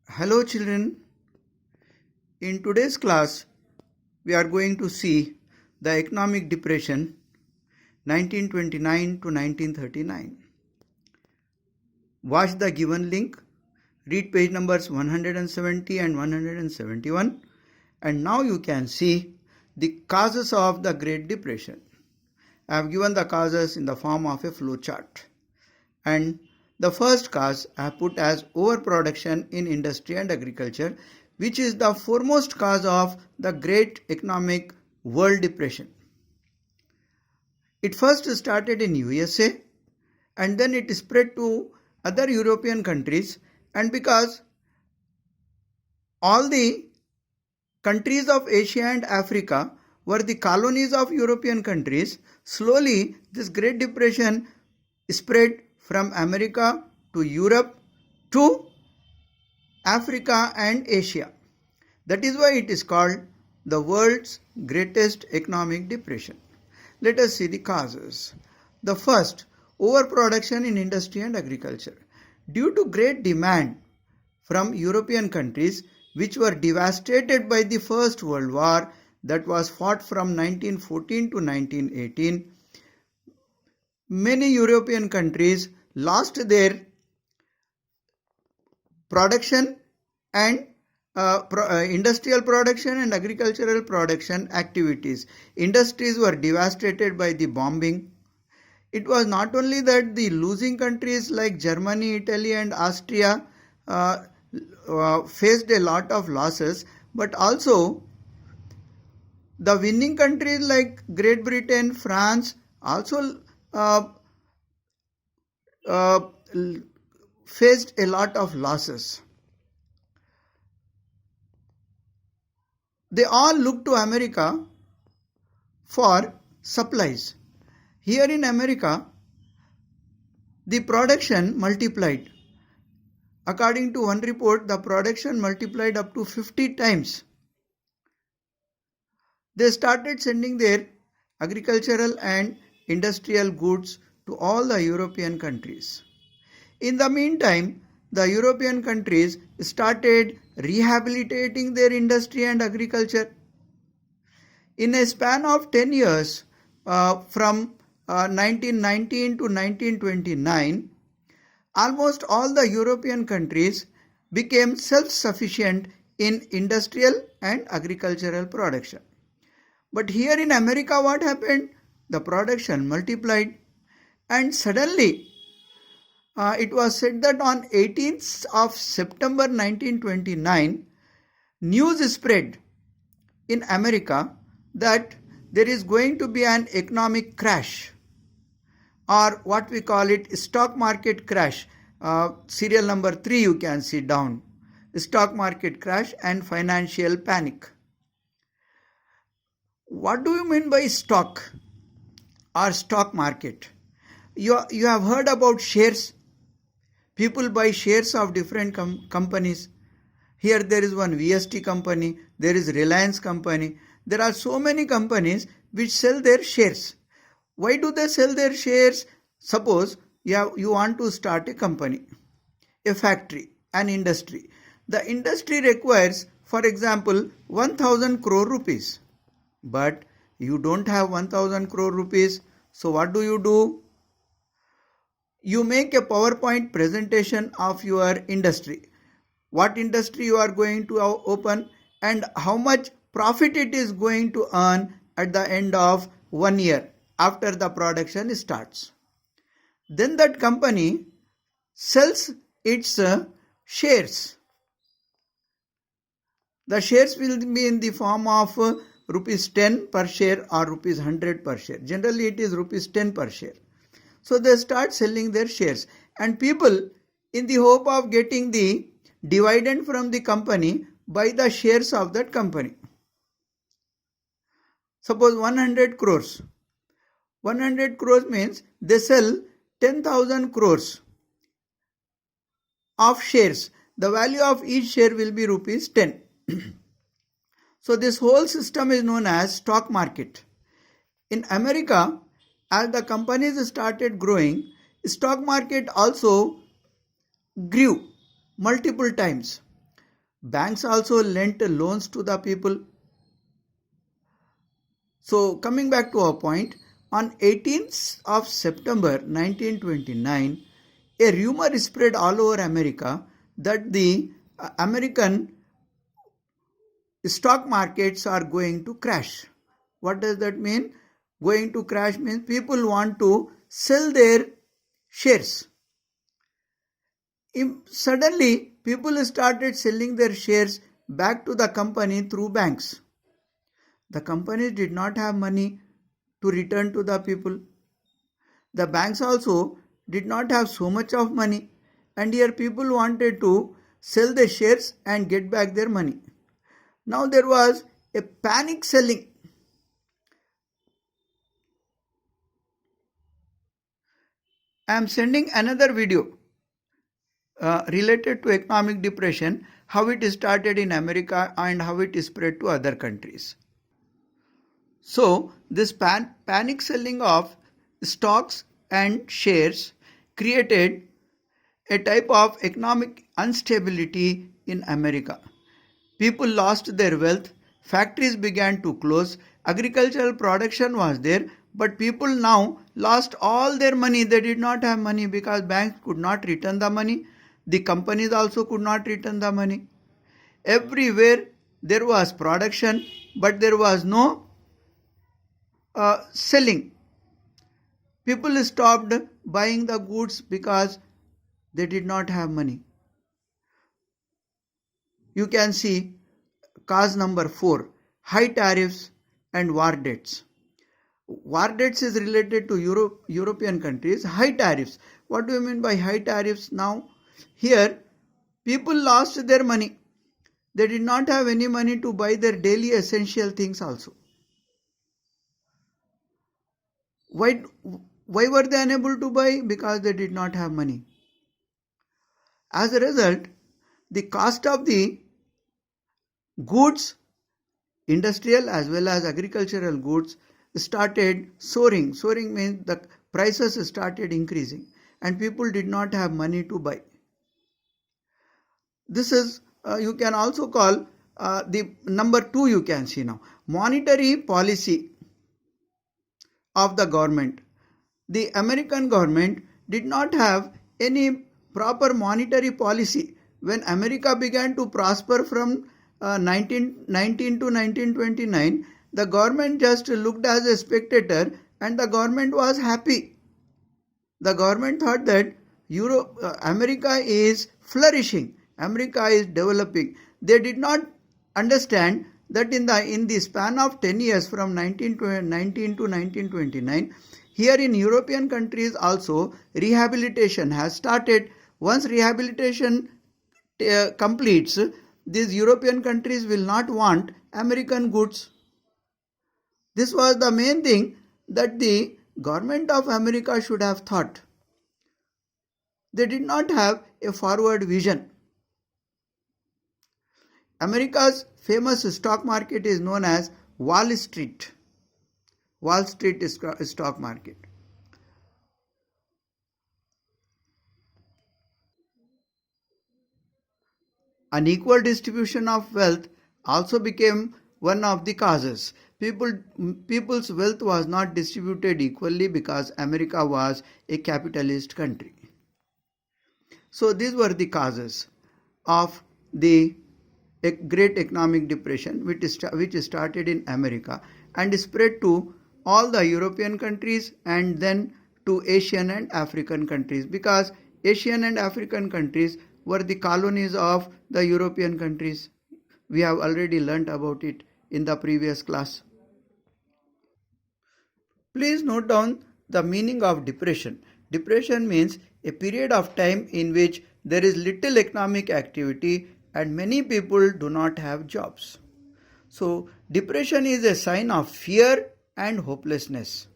Hello children, in today's class we are going to see the economic depression 1929 to 1939. Watch the given link, read page numbers 170 and 171, and now you can see the causes of the Great Depression. I have given the causes in the form of a flow chart, and the first cause I have put as overproduction in industry and agriculture, which is the foremost cause of the Great Economic World Depression. It first started in USA and then it spread to other European countries, and because all the countries of Asia and Africa were the colonies of European countries, slowly this Great Depression spread from America to Europe to Africa and Asia. That is why it is called the world's greatest economic depression. Let us see the causes. The first, overproduction in industry and agriculture. Due to great demand from European countries which were devastated by the First World War that was fought from 1914 to 1918, many European countries lost their production and industrial production and agricultural production activities. Industries were devastated by the bombing. It was not only that the losing countries like Germany, Italy and Austria faced a lot of losses, but also the winning countries like Great Britain, France also faced a lot of losses. They all looked to America for supplies. Here in America, the production multiplied. According to one report, the production multiplied up to 50 times. They started sending their agricultural and industrial goods to all the European countries. In the meantime, the European countries started rehabilitating their industry and agriculture. In a span of 10 years, from 1919 to 1929, almost all the European countries became self-sufficient in industrial and agricultural production. But here in America, what happened? The production multiplied, and suddenly it was said that on 18th of September 1929, news spread in America that there is going to be an economic crash, or what we call it stock market crash. Serial number 3 you can see down. Stock market crash and financial panic. What do you mean by stock or stock market? You have heard about shares. People buy shares of different companies. Here there is one VST company, there is Reliance company. There are so many companies which sell their shares. Why do they sell their shares? Suppose you want to start a company, a factory, an industry. The industry requires, for example, 1000 crore rupees. But you don't have 1000 crore rupees. So what do? You make a PowerPoint presentation of your industry. What industry you are going to open and how much profit it is going to earn at the end of 1 year after the production starts. Then that company sells its shares. The shares will be in the form of rupees 10 per share or rupees 100 per share. Generally it is rupees 10 per share. So they start selling their shares, and people, in the hope of getting the dividend from the company, buy the shares of that company. Suppose 100 crores. 100 crores means they sell 10,000 crores of shares. The value of each share will be rupees 10. So this whole system is known as stock market. In America, as the companies started growing, stock market also grew multiple times. Banks also lent loans to the people. So coming back to our point, on 18th of September 1929, a rumor spread all over America that the American stock markets are going to crash. What does that mean? Going to crash means people want to sell their shares. Suddenly, people started selling their shares back to the company through banks. The companies did not have money to return to the people. The banks also did not have so much of money, and here people wanted to sell the shares and get back their money. Now there was a panic selling. I am sending another video related to economic depression, how it started in America and how it spread to other countries. So this panic selling of stocks and shares created a type of economic instability in America. People lost their wealth, factories began to close, agricultural production was there, but people now lost all their money. They did not have money because banks could not return the money. The companies also could not return the money. Everywhere there was production, but there was no selling. People stopped buying the goods because they did not have money. You can see cause number 4, high tariffs and war debts. War debts is related to European countries. High tariffs. What do you mean by high tariffs now? Here, people lost their money. They did not have any money to buy their daily essential things also. Why were they unable to buy? Because they did not have money. As a result, the cost of the goods, industrial as well as agricultural goods, started soaring. Soaring means the prices started increasing and people did not have money to buy. This is, you can also call the number 2 you can see now. Monetary policy of the government. The American government did not have any proper monetary policy. When America began to prosper from 1919 to 1929, the government just looked as a spectator and the government was happy. The government thought that America is flourishing, America is developing. They did not understand that in the span of 10 years from 1919 to 1929, here in European countries also rehabilitation has started. Once rehabilitation completes, these European countries will not want American goods. This was the main thing that the government of America should have thought. They did not have a forward vision. America's famous stock market is known as Wall Street. Wall Street stock market. Unequal distribution of wealth also became one of the causes. People's wealth was not distributed equally because America was a capitalist country. So these were the causes of the Great Economic Depression, which started in America and spread to all the European countries and then to Asian and African countries, because Asian and African countries were the colonies of the European countries. We have already learnt about it in the previous class. Please note down the meaning of depression. Depression means a period of time in which there is little economic activity and many people do not have jobs. So, depression is a sign of fear and hopelessness.